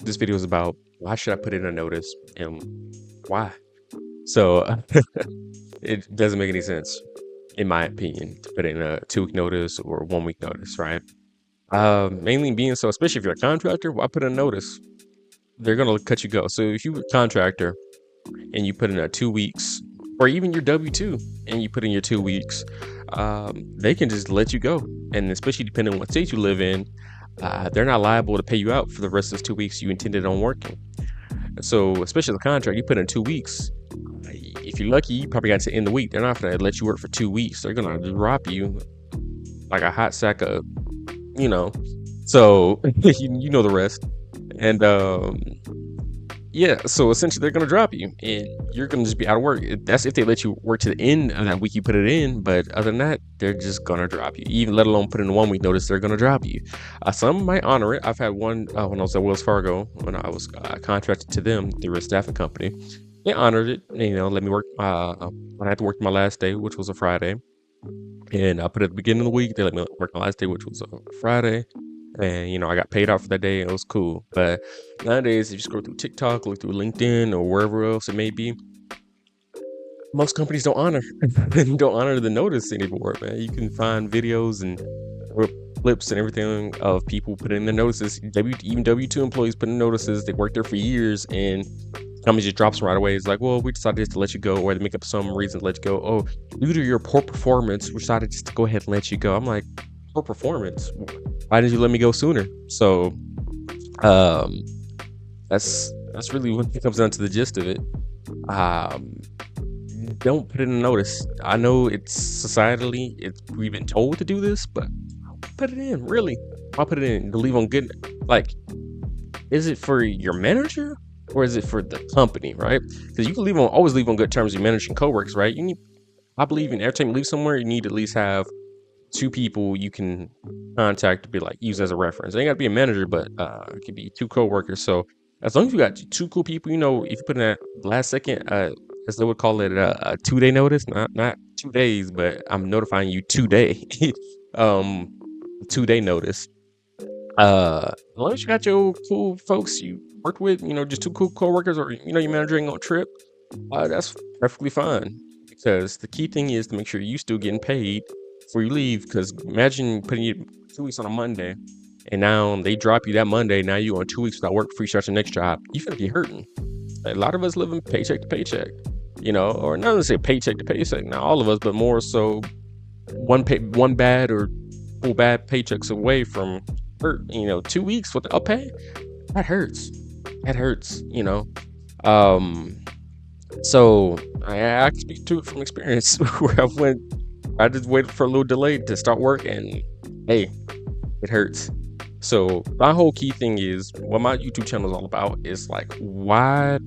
this video is about why should I put in a notice and why. So it doesn't make any sense, in my opinion, to put in a 2 week notice or 1 week notice, right? Mainly being so, especially if you're a contractor, why put in a notice? They're gonna cut you go. So if you're a contractor and you put in a 2 weeks, or even your W-2 and you put in your 2 weeks, they can just let you go. And especially depending on what state you live in, they're not liable to pay you out for the rest of those 2 weeks you intended on working. So, especially the contract, you put in 2 weeks. If you're lucky, you probably got to end the week. They're not going to let you work for 2 weeks. They're going to drop you like a hot sack of, you know. So, you know the rest. And yeah, so essentially they're going to drop you and you're going to just be out of work. That's if they let you work to the end of that week you put it in. But other than that, they're just going to drop you. Even let alone put in a 1 week notice, they're going to drop you. Some might honor it. I've had one when I was at Wells Fargo, when I was contracted to them through a staffing company. They honored it. Let me work when I had to work my last day, which was a Friday. And I put it at the beginning of the week. They let me work my last day, which was a Friday. And, I got paid out for that day. And it was cool. But nowadays, if you scroll through TikTok, look through LinkedIn or wherever else it may be, most companies don't honor the notice anymore, man. You can find videos and clips and everything of people putting in their notices. Even W-2 employees putting notices. They worked there for years and company just drops them right away. It's like, well, we decided to let you go, or they make up some reason to let you go. Oh, due to your poor performance, we decided just to go ahead and let you go. I'm like, poor performance? Why did you let me go sooner? So, that's really what it comes down to, the gist of it. Don't put in a notice. I know it's societally, we've been told to do this, but put it in. Really, I'll put it in to leave on good. Like, is it for your manager or is it for the company, right? Because you can always leave on good terms with your manager and coworkers, right? I believe in every time you leave somewhere, you need to at least have 2 people you can contact to be like use as a reference. It ain't got to be a manager, but it could be 2 coworkers. So as long as you got 2 cool people, if you put in that last second, as they would call it, a 2-day notice, not 2 days, but I'm notifying you 2-day, 2-day notice. As long as you got your cool folks you worked with, just 2 cool coworkers, or your manager ain't on a trip, that's perfectly fine. Because the key thing is to make sure you still getting paid before you leave. Because imagine putting you 2 weeks on a Monday, and now they drop you that Monday. Now you on 2 weeks without work before you start your next job. You finna be hurting. A lot of us living paycheck to paycheck, or not to say paycheck to paycheck. Not all of us, but more so one bad or full bad paychecks away from hurt. 2 weeks without pay, that hurts. That hurts. So I can speak to it from experience where I just waited for a little delay to start work, and hey, it hurts. So my whole key thing is, what my YouTube channel is all about is like, why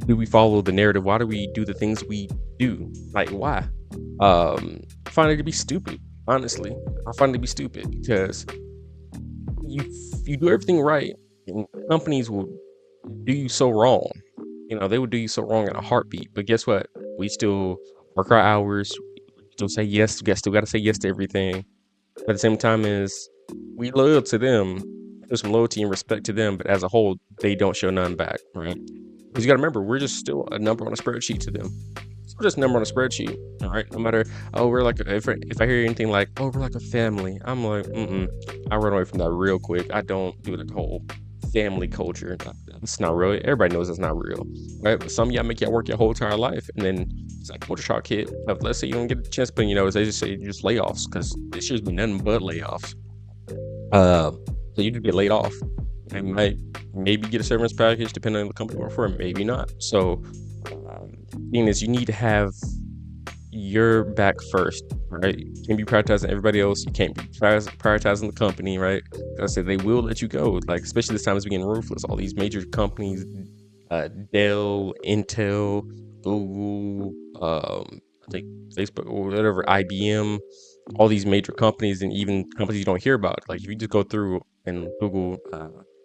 do we follow the narrative? Why do we do the things we do? Like, why? I find it to be stupid. Honestly, I find it to be stupid because you do everything right, and companies will do you so wrong. They would do you so wrong in a heartbeat. But guess what? We still work our hours. Still say yes. We still got to say yes to everything. But at the same time, we loyal to them. There's some loyalty and respect to them. But as a whole, they don't show none back, right? Because you got to remember, we're just still a number on a spreadsheet to them. We're just a number on a spreadsheet, all right? No matter, we're like, if I hear anything like, we're like a family, I'm like, I run away from that real quick. I don't do the whole family culture. It's not real. Everybody knows it's not real, right? But some of y'all make y'all work your whole entire life, and then it's like culture shock hit. Let's say you don't get a chance, but they just say just layoffs, because this year's been nothing but layoffs. So you just get laid off, and you might maybe get a severance package depending on the company you work for, maybe not. So the thing is, you need to have your back first, right? You can't be prioritizing everybody else. You can't be prioritizing the company, right? I said they will let you go, like, especially this time it's getting ruthless. All these major companies, Dell, Intel, Google, I think Facebook or whatever, IBM, all these major companies, and even companies you don't hear about. Like, if you just go through and Google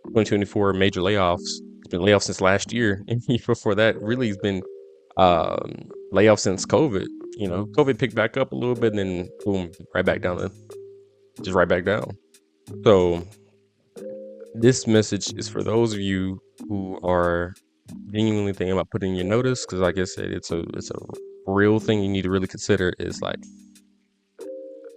2024 major layoffs, it's been layoffs since last year, and before that, really has been layoffs since COVID. COVID picked back up a little bit, and then boom, right back down. Just right back down. So this message is for those of you who are genuinely thinking about putting your notice, because like I said, it's a real thing you need to really consider. Is like,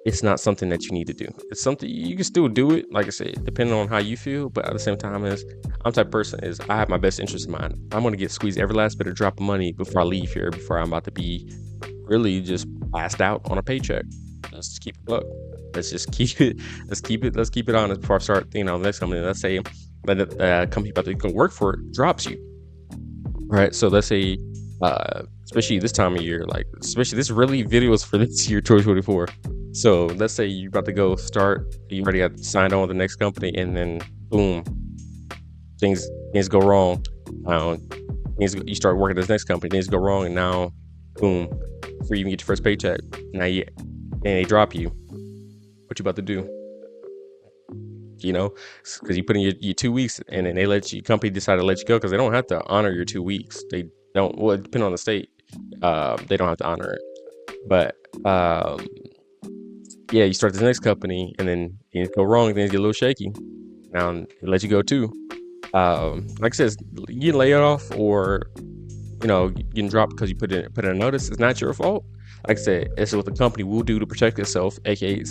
it's not something that you need to do. It's something you can still do it, like I said, depending on how you feel. But at the same time, is I'm the type of person is I have my best interest in mind. I'm gonna get squeezed every last bit of drop of money before I leave here, before I'm about to be really just passed out on a paycheck. Let's just keep it up. Let's just keep it. Let's keep it honest before I start thinking on the next company. Let's say that the company about to go work for it drops you. Right. So let's say, especially this time of year, like especially this really videos for this year 2024. So let's say you're about to go start, you already got signed on with the next company, and then boom, things go wrong. You start working at this next company, things go wrong, and now boom, before you even get your first paycheck, now and they drop you. What you about to do? You know, because you put in your 2 weeks, and then they let you company decide to let you go because they don't have to honor your 2 weeks. They don't. Well, depending on the state, they don't have to honor it. But yeah, you start this next company, and then things go wrong, things get a little shaky. Now they let you go too. Like I said, you get laid off, or getting dropped because you put in a notice. It's not your fault. Like I said, it's what the company will do to protect itself, aka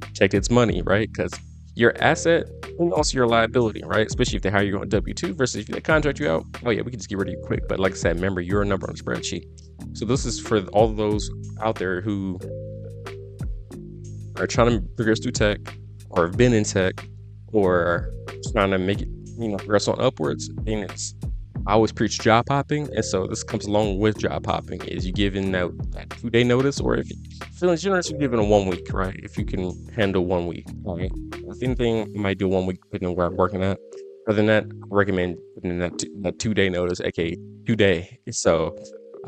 protect its money, right? Because your asset and also your liability, right? Especially if they hire you on W-2 versus if they contract you out. Oh yeah, we can just get rid of you quick. But like I said, remember, you're a number on the spreadsheet. So this is for all of those out there who are trying to progress through tech, or have been in tech, or trying to make it, progress on upwards. And I always preach job hopping, and so this comes along with job hopping. Is you giving that 2-day notice, or if you're feeling generous, you're giving a 1 week, right? If you can handle 1 week, right? If anything, you might do 1 week depending on where I'm working at. Other than that, I recommend putting in that 2-day notice, aka 2-day. So,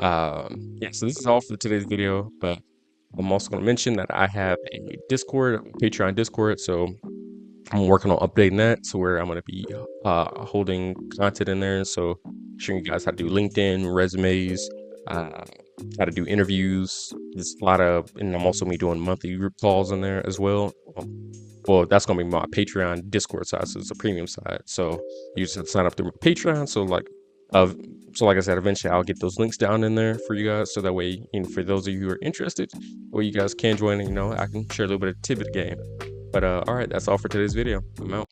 yeah. So this is all for today's video, but I'm also going to mention that I have a Discord, Patreon Discord. So I'm working on updating that, so where I'm going to be holding content in there. So showing you guys how to do LinkedIn resumes, how to do interviews. There's a lot of, and I'm also doing monthly group calls in there as well. Well, that's going to be my Patreon Discord side, so it's a premium side. So you just have to sign up through my Patreon. So like I said, eventually I'll get those links down in there for you guys, so that way, for those of you who are interested, or you guys can join, I can share a little bit of tidbit game. But all right, that's all for today's video. I'm out.